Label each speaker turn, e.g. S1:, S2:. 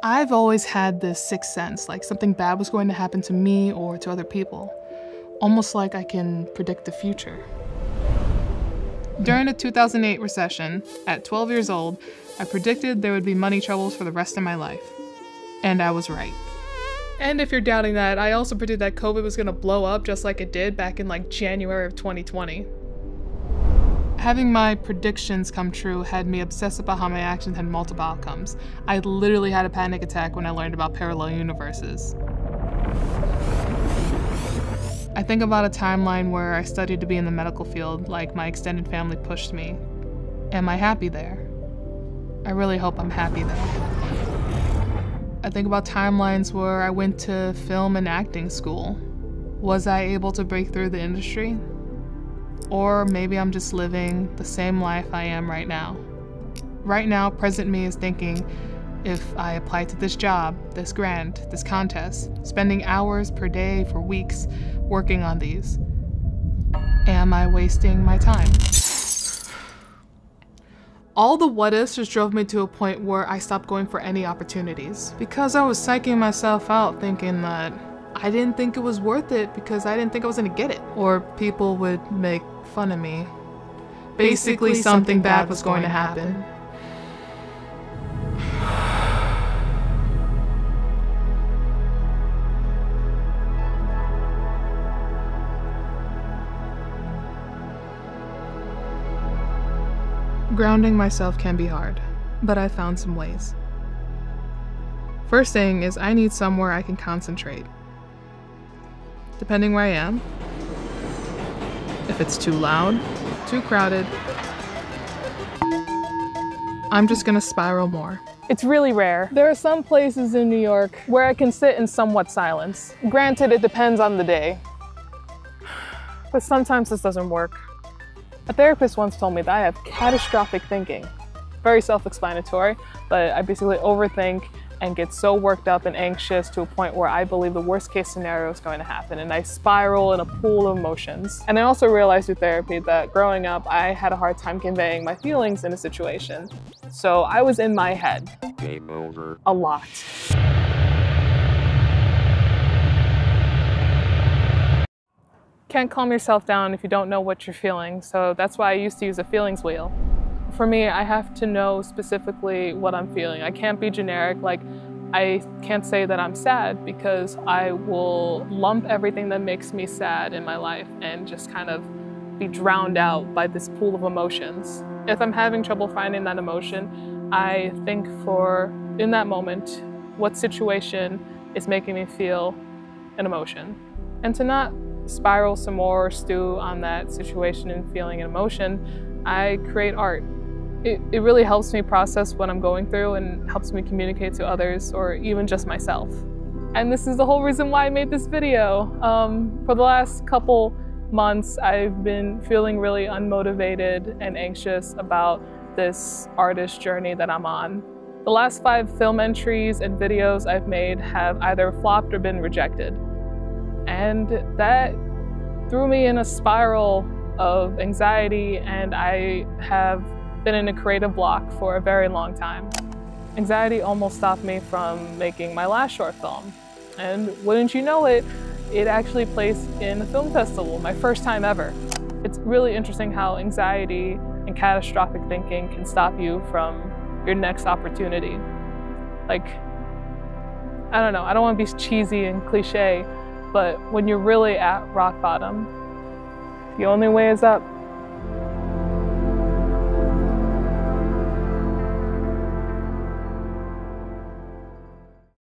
S1: I've always had this sixth sense, like something bad was going to happen to me or to other people. Almost like I can predict the future. During the 2008 recession, at 12 years old, I predicted there would be money troubles for the rest of my life. And I was right. And if you're doubting that, I also predicted that COVID was gonna blow up just like it did back in like January of 2020. Having my predictions come true had me obsessed about how my actions had multiple outcomes. I literally had a panic attack when I learned about parallel universes. I think about a timeline where I studied to be in the medical field, like my extended family pushed me. Am I happy there? I really hope I'm happy there. I think about timelines where I went to film and acting school. Was I able to break through the industry? Or maybe I'm just living the same life I am right now. Right now, present me is thinking, if I apply to this job, this grant, this contest, spending hours per day for weeks working on these, am I wasting my time? All the what-ifs just drove me to a point where I stopped going for any opportunities. Because I was psyching myself out thinking that I didn't think it was worth it because I didn't think I was gonna get it. Or people would make fun of me. Basically, something bad was going to happen. Grounding myself can be hard, but I found some ways. First thing is I need somewhere I can concentrate. Depending where I am, if it's too loud, too crowded, I'm just gonna spiral more.
S2: It's really rare. There are some places in New York where I can sit in somewhat silence. Granted, it depends on the day, but sometimes this doesn't work. A therapist once told me that I have catastrophic thinking. Very self-explanatory, but I basically overthink and get so worked up and anxious to a point where I believe the worst case scenario is going to happen, and I spiral in a pool of emotions. And I also realized through therapy that growing up, I had a hard time conveying my feelings in a situation. So I was in my head. Game over. A lot. Can't calm yourself down if you don't know what you're feeling, so that's why I used to use a feelings wheel. For me, I have to know specifically what I'm feeling. I can't be generic, like I can't say that I'm sad because I will lump everything that makes me sad in my life and just kind of be drowned out by this pool of emotions. If I'm having trouble finding that emotion, I think in that moment, what situation is making me feel an emotion. And to not spiral some more or stew on that situation and feeling and emotion, I create art. It really helps me process what I'm going through and helps me communicate to others or even just myself. And this is the whole reason why I made this video. For the last couple months, I've been feeling really unmotivated and anxious about this artist journey that I'm on. The last 5 film entries and videos I've made have either flopped or been rejected. And that threw me in a spiral of anxiety, and I have been in a creative block for a very long time. Anxiety almost stopped me from making my last short film. And wouldn't you know it, it actually placed in a film festival, my first time ever. It's really interesting how anxiety and catastrophic thinking can stop you from your next opportunity. Like, I don't know, I don't want to be cheesy and cliche, but when you're really at rock bottom, the only way is up.